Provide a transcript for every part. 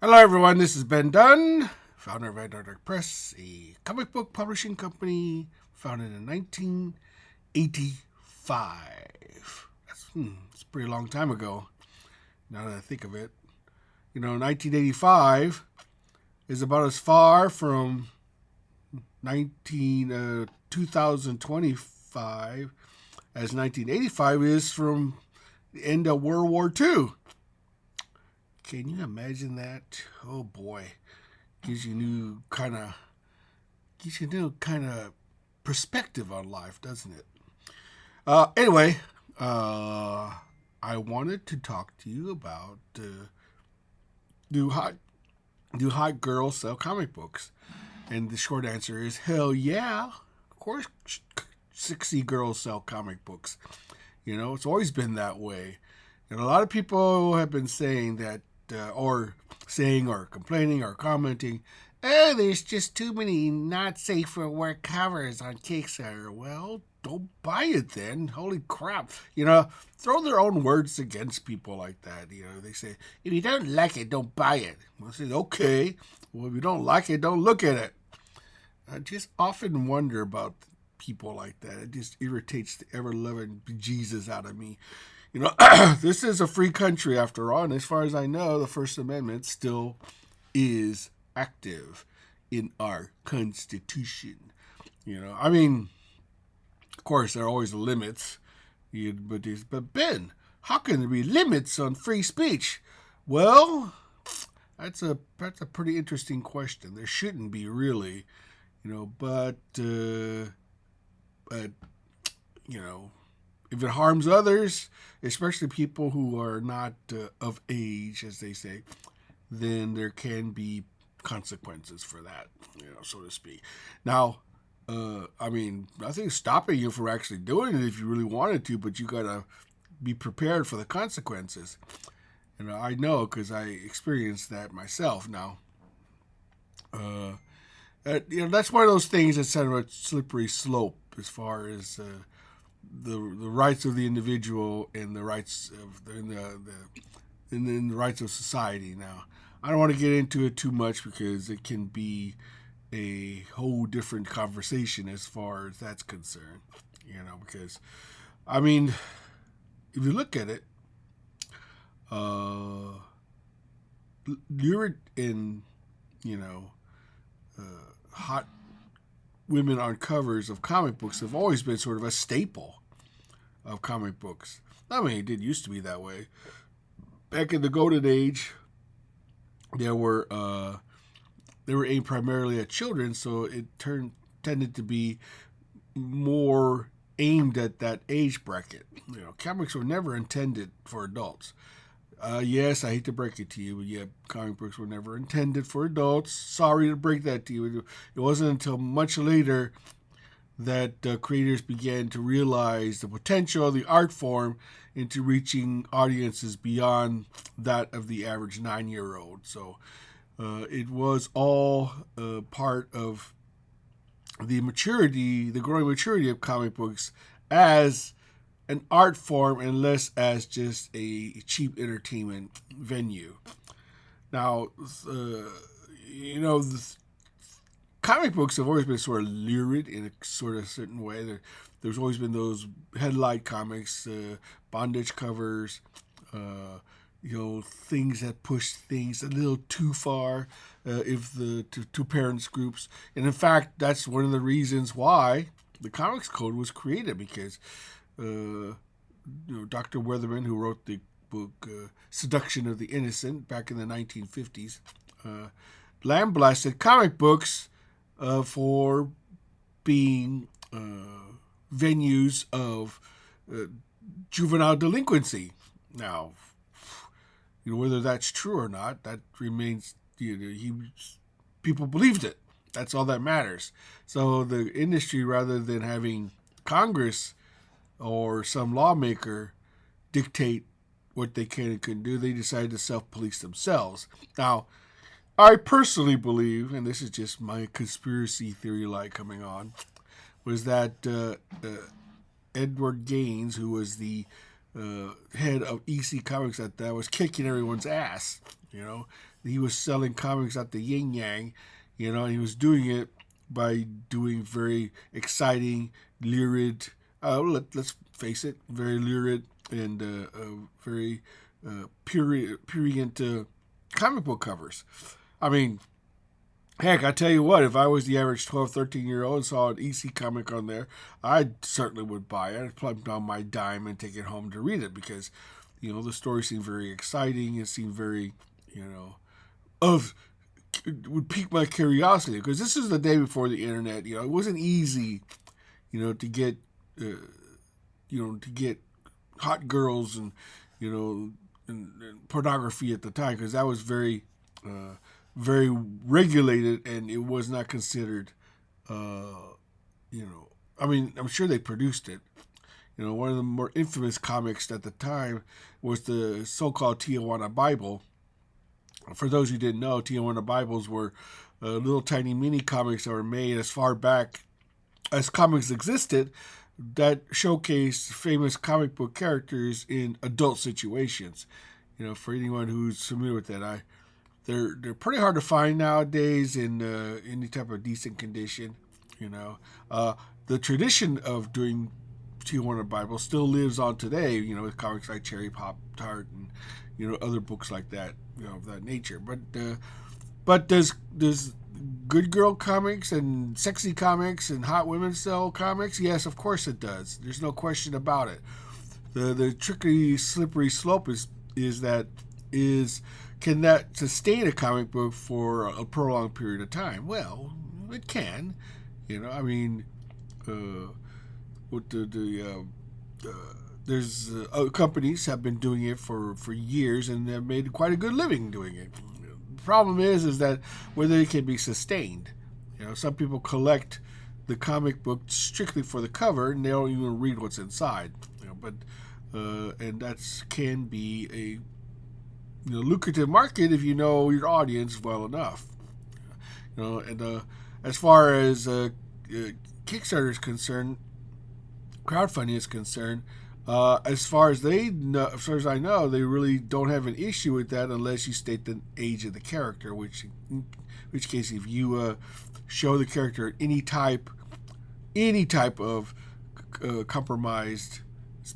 Hello, everyone. This is Ben Dunn, founder of Antarctic Press, a comic book publishing company founded in 1985. It's a pretty long time ago, now that I think of it. 1985 is about as far from 2025 as 1985 is from the end of World War II. Can you imagine that? Oh boy, gives you new kind of perspective on life, doesn't it? Anyway, I wanted to talk to you about do hot do hot girls sell comic books? And the short answer is hell yeah. Of course, sexy girls sell comic books. It's always been that way. And a lot of people have been saying that, or saying, or complaining, or commenting, oh, there's just too many not safe for work covers on Kickstarter. Well, don't buy it then. Holy crap. Throw their own words against people like that. They say, if you don't like it, don't buy it. I say, okay. Well, if you don't like it, don't look at it. I just often wonder about people like that. It just irritates the ever loving Jesus out of me. This is a free country after all, and as far as I know, the First Amendment still is active in our Constitution. Of course, there are always limits, but Ben, how can there be limits on free speech? Well, that's a pretty interesting question. There shouldn't be really, but if it harms others, especially people who are not of age, as they say, then there can be consequences for that, so to speak. Now, nothing's stopping you from actually doing it if you really wanted to, but you gotta be prepared for the consequences. And I know because I experienced that myself. Now, that's one of those things that's kind of a slippery slope as far as the rights of the individual and the rights of the rights of society. Now, I don't want to get into it too much because it can be a whole different conversation as far as that's concerned. Because if you look at it, you're in hot women on covers of comic books have always been sort of a staple of comic books. It did used to be that way. Back in the golden age, they were aimed primarily at children, so it tended to be more aimed at that age bracket. Comics were never intended for adults. Yes, I hate to break it to you, but yeah, comic books were never intended for adults. Sorry to break that to you. It wasn't until much later that creators began to realize the potential of the art form into reaching audiences beyond that of the average 9-year-old. So it was all part of the growing maturity of comic books as an art form and less as just a cheap entertainment venue. Now, comic books have always been sort of lurid in a sort of certain way. There's always been those headlight comics, bondage covers, things that push things a little too far if the to parents groups. And in fact, that's one of the reasons why the Comics Code was created, because Dr. Weatherman, who wrote the book Seduction of the Innocent back in the 1950s, lambasted comic books for being venues of juvenile delinquency. Now, whether that's true or not, that remains. People believed it. That's all that matters. So the industry, rather than having Congress or some lawmaker dictate what they can and couldn't do, they decided to self-police themselves. Now, I personally believe, and this is just my conspiracy theory light coming on, was that Edward Gaines, who was the head of EC Comics at that, was kicking everyone's ass You know, he was selling comics at the Yin Yang. You know, and he was doing it by doing very exciting, lurid. Let's face it, very lurid and very prurient comic book covers. I mean, heck, I tell you what, if I was the average 12, 13-year-old and saw an EC comic on there, I certainly would buy it. I'd plug down my dime and take it home to read it because, you know, the story seemed very exciting. It seemed very, you know, it would pique my curiosity because this is the day before the internet. You know, it wasn't easy, you know, to get, to get hot girls and, you know, and pornography at the time because that was very regulated and it was not considered, I mean, I'm sure they produced it. You know, one of the more infamous comics at the time was the so-called Tijuana Bible. For those who didn't know, Tijuana Bibles were little tiny mini comics that were made as far back as comics existed that showcased famous comic book characters in adult situations. You know, for anyone who's familiar with that, they're pretty hard to find nowadays in any type of decent condition. You know, the tradition of doing Tijuana Bible still lives on today. You know, with comics like Cherry Pop Tart and, you know, other books like that, you know, of that nature. But does good girl comics and sexy comics and hot women sell comics? Yes, of course it does. There's no question about it. The tricky, slippery slope is can that sustain a comic book for a prolonged period of time? Well, it can. You know, I mean, with there's companies have been doing it for years and have made quite a good living doing it. The problem is that whether it can be sustained. You know, some people collect the comic book strictly for the cover and they don't even read what's inside. You know, but and that can be a lucrative market if you know your audience well enough. You know, and as far as Kickstarter is concerned, crowdfunding is concerned, as far as I know, they really don't have an issue with that unless you state the age of the character. In which case, if you show the character any type of compromised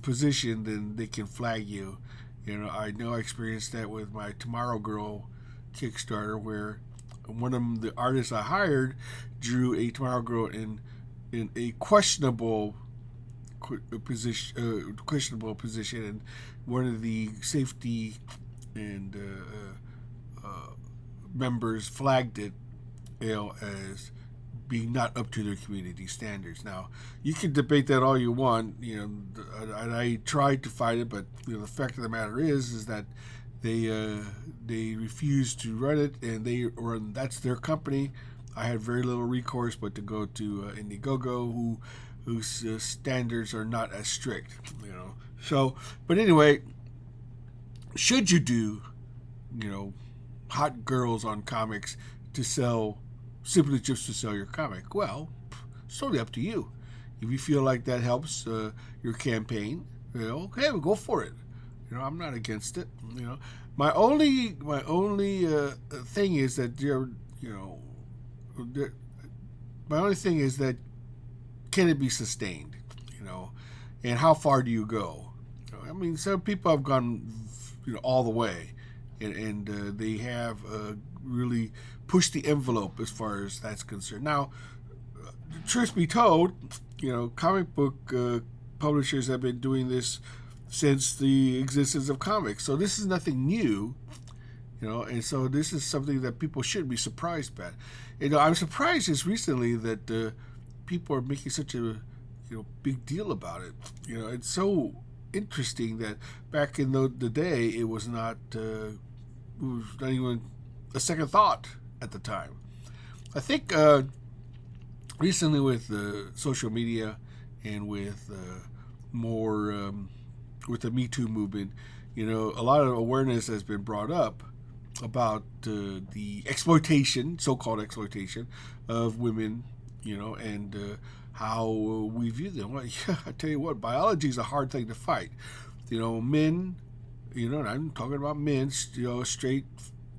position, then they can flag you. You know I experienced that with my Tomorrow Girl Kickstarter, where one of the artists I hired drew a Tomorrow Girl in a questionable position, and one of the safety and members flagged it, as being not up to their community standards. Now, you can debate that all you want, and I tried to fight it, but the fact of the matter is that they refused to run it, and that's their company. I had very little recourse but to go to Indiegogo, whose standards are not as strict, So, but anyway, should you do, hot girls on comics to sell, simply just to sell your comic? Well, it's totally up to you. If you feel like that helps your campaign, okay, well, go for it. I'm not against it. My only thing is that my only thing is that can it be sustained? And how far do you go? I mean, some people have gone, all the way, and they have really pushed the envelope as far as that's concerned. Now, truth be told, comic book publishers have been doing this since the existence of comics, so this is nothing new. And so this is something that people shouldn't be surprised by. I'm surprised just recently that people are making such a big deal about it. It's so interesting that back in the day it was not even a second thought at the time. I think recently with social media and with more with the Me Too movement, a lot of awareness has been brought up about the exploitation, so-called exploitation of women, and how we view them. Well, yeah, I tell you what, biology is a hard thing to fight. Men, and I'm talking about men, straight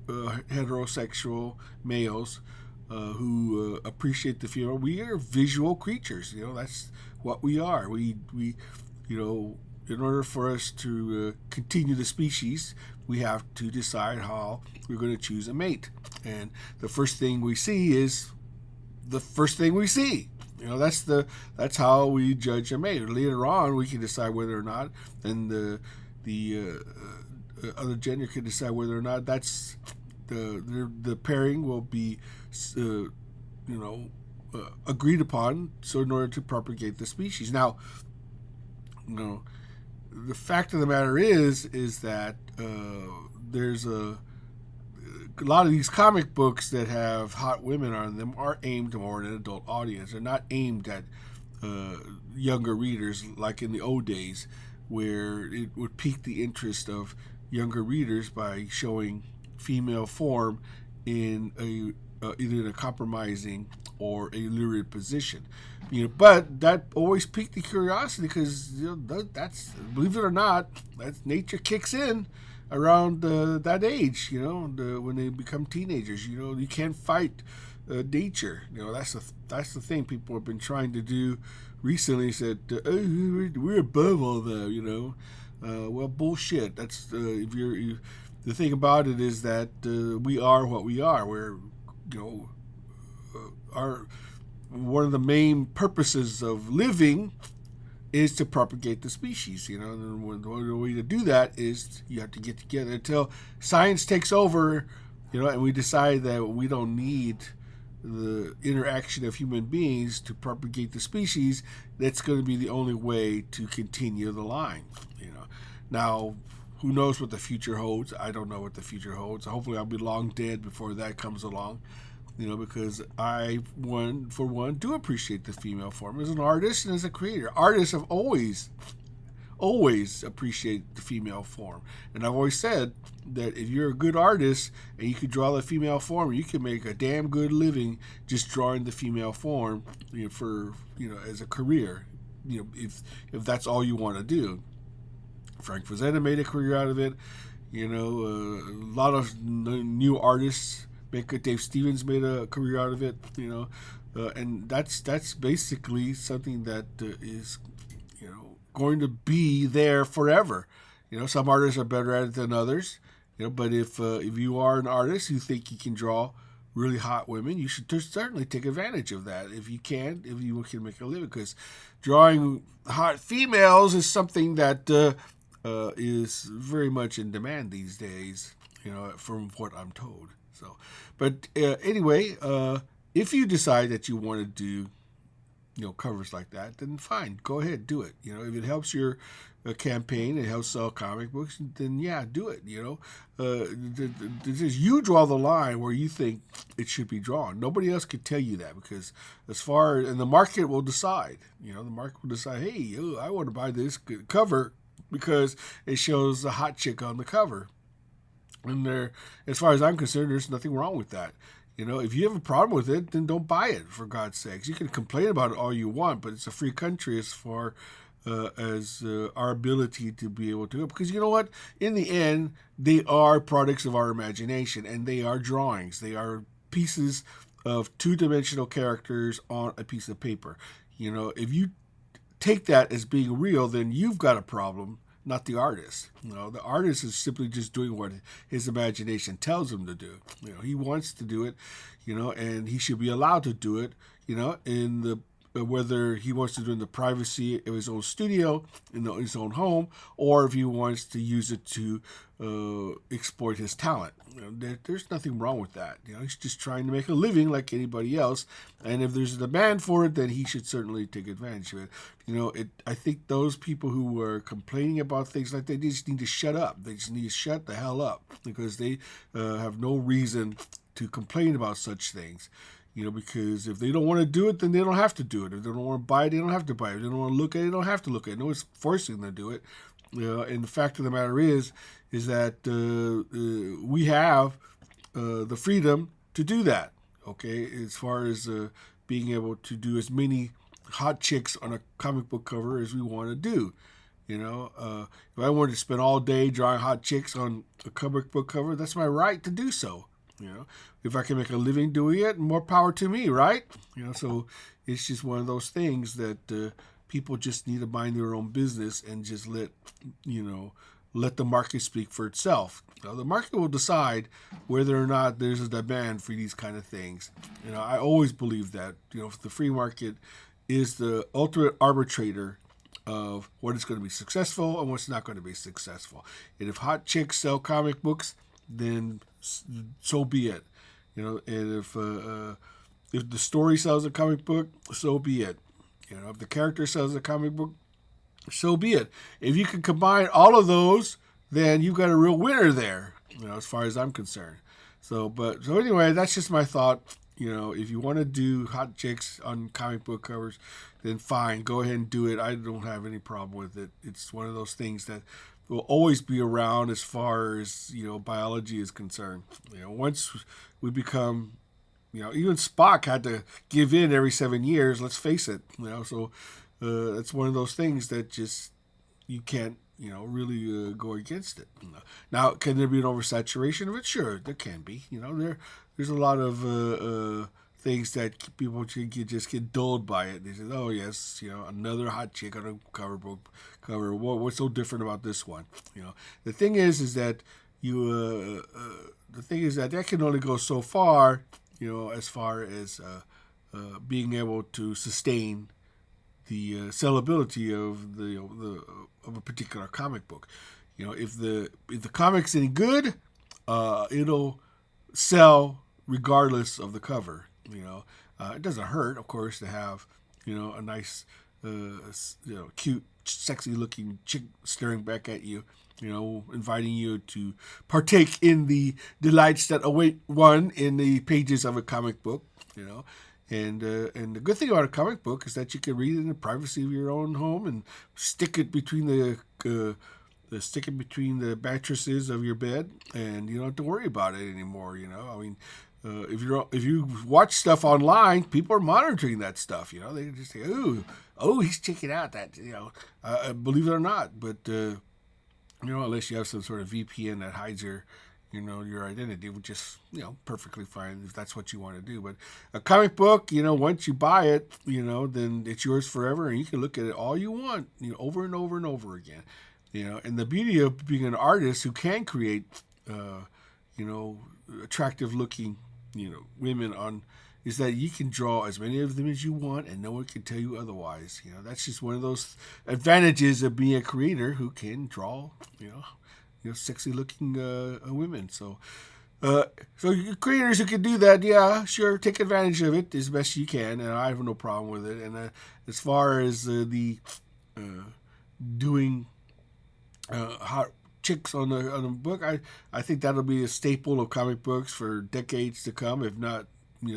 heterosexual males who appreciate the female. We are visual creatures. That's what we are. We in order for us to continue the species, we have to decide how we're going to choose a mate. And the first thing we see is the first thing we see. That's how we judge a mate. Later on, we can decide whether or not, and the other gender can decide whether or not that's the pairing will be, agreed upon. So in order to propagate the species. Now, the fact of the matter is that there's a lot of these comic books that have hot women on them are aimed more at an adult audience. They're not aimed at younger readers like in the old days, where it would pique the interest of younger readers by showing female form in either in a compromising or a lurid position. But that always piqued the curiosity because that's, believe it or not, that's nature kicks in around that age. When they become teenagers. You can't fight nature. That's the thing people have been trying to do recently. Said we're above all that. Well, bullshit. That's the thing about it is that we are what we are. We're our one of the main purposes of living is to propagate the species. And the way to do that is you have to get together until science takes over, and we decide that we don't need the interaction of human beings to propagate the species. That's going to be the only way to continue the line. Now, who knows what the future holds? I don't know what the future holds. Hopefully I'll be long dead before that comes along. Because I, for one, do appreciate the female form as an artist and as a creator. Artists have always appreciated the female form. And I've always said that if you're a good artist and you can draw the female form, you can make a damn good living just drawing the female form, as a career, if that's all you want to do. Frank Frazetta made a career out of it. A lot of new artists. Dave Stevens made a career out of it, and that's basically something that is, going to be there forever. Some artists are better at it than others, but if you are an artist who think you can draw really hot women, you should certainly take advantage of that if you can make a living, because drawing hot females is something that is very much in demand these days, from what I'm told. So, but anyway, if you decide that you want to do, covers like that, then fine, go ahead, do it. If it helps your campaign, it helps sell comic books, then yeah, do it. You draw the line where you think it should be drawn. Nobody else could tell you that, because and the market will decide. The market will decide, hey, I want to buy this cover because it shows a hot chick on the cover. And as far as I'm concerned, there's nothing wrong with that. If you have a problem with it, then don't buy it, for God's sakes. You can complain about it all you want, but it's a free country as far as our ability to be able to. Because you know what? In the end, they are products of our imagination, and they are drawings. They are pieces of two-dimensional characters on a piece of paper. If you take that as being real, then you've got a problem, not the artist. The artist is simply just doing what his imagination tells him to do. He wants to do it, and he should be allowed to do it, in the whether he wants to do it in the privacy of his own studio, in his own home, or if he wants to use it to exploit his talent. There's nothing wrong with that. He's just trying to make a living like anybody else, and if there's a demand for it, then he should certainly take advantage of it. I think those people who are complaining about things like that, they just need to shut up. They just need to shut the hell up, because they have no reason to complain about such things. Because if they don't want to do it, then they don't have to do it. If they don't want to buy it, they don't have to buy it. If they don't want to look at it, they don't have to look at it. No one's forcing them to do it. And the fact of the matter is that we have the freedom to do that. Okay, as far as being able to do as many hot chicks on a comic book cover as we want to do. If I wanted to spend all day drawing hot chicks on a comic book cover, that's my right to do so. If I can make a living doing it, more power to me, right? So it's just one of those things that people just need to mind their own business and just let the market speak for itself. The market will decide whether or not there's a demand for these kind of things. I always believe that. The free market is the ultimate arbitrator of what is going to be successful and what's not going to be successful. And if hot chicks sell comic books, then so be it. And if the story sells a comic book, so be it. If the character sells a comic book, so be it. If you can combine all of those, then you've got a real winner there, as far as I'm concerned. So anyway, that's just my thought. If you want to do hot chicks on comic book covers, then fine, go ahead and do it. I don't have any problem with it. It's one of those things that will always be around as far as, biology is concerned. Once we become, even Spock had to give in every 7 years, let's face it. So it's one of those things that just, you can't, really go against it. Now, can there be an oversaturation of it? Sure, there can be. There's a lot of things that people just get dulled by it. They say, "Oh yes, another hot chick on a cover. What's so different about this one?" The thing is that that can only go so far. As far as being able to sustain the sellability of a particular comic book. If the comic's any good, it'll sell regardless of the cover. It doesn't hurt, of course, to have a nice, cute, sexy-looking chick staring back at you. Inviting you to partake in the delights that await one in the pages of a comic book. And the good thing about a comic book is that you can read it in the privacy of your own home and stick it between the mattresses of your bed, and you don't have to worry about it anymore. If you watch stuff online, people are monitoring that stuff. They just say, "Oh, he's checking out that." Believe it or not, but unless you have some sort of VPN that hides your identity, which is, perfectly fine if that's what you want to do. But a comic book, once you buy it, then it's yours forever, and you can look at it all you want, over and over and over again. And the beauty of being an artist who can create, attractive looking, women is that you can draw as many of them as you want, and no one can tell you otherwise. That's just one of those advantages of being a creator who can draw, sexy looking women. So creators who can do that, yeah, sure, take advantage of it as best you can, and I have no problem with it. And as far as the doing hot chicks on a book, I think that'll be a staple of comic books for decades to come, if not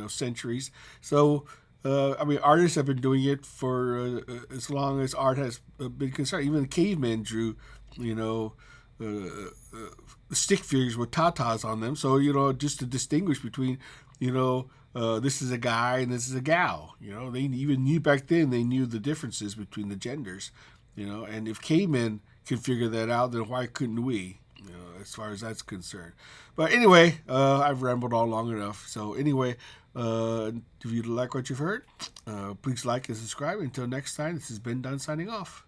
centuries. So artists have been doing it for as long as art has been concerned. Even the cavemen drew stick figures with tatas on them. So, just to distinguish between, this is a guy and this is a gal. They even knew back then, they knew the differences between the genders. And if cavemen can figure that out, then why couldn't we? As far as that's concerned. But anyway, I've rambled on long enough. So anyway, if you like what you've heard, please like and subscribe. Until next time, this has been Dunn signing off.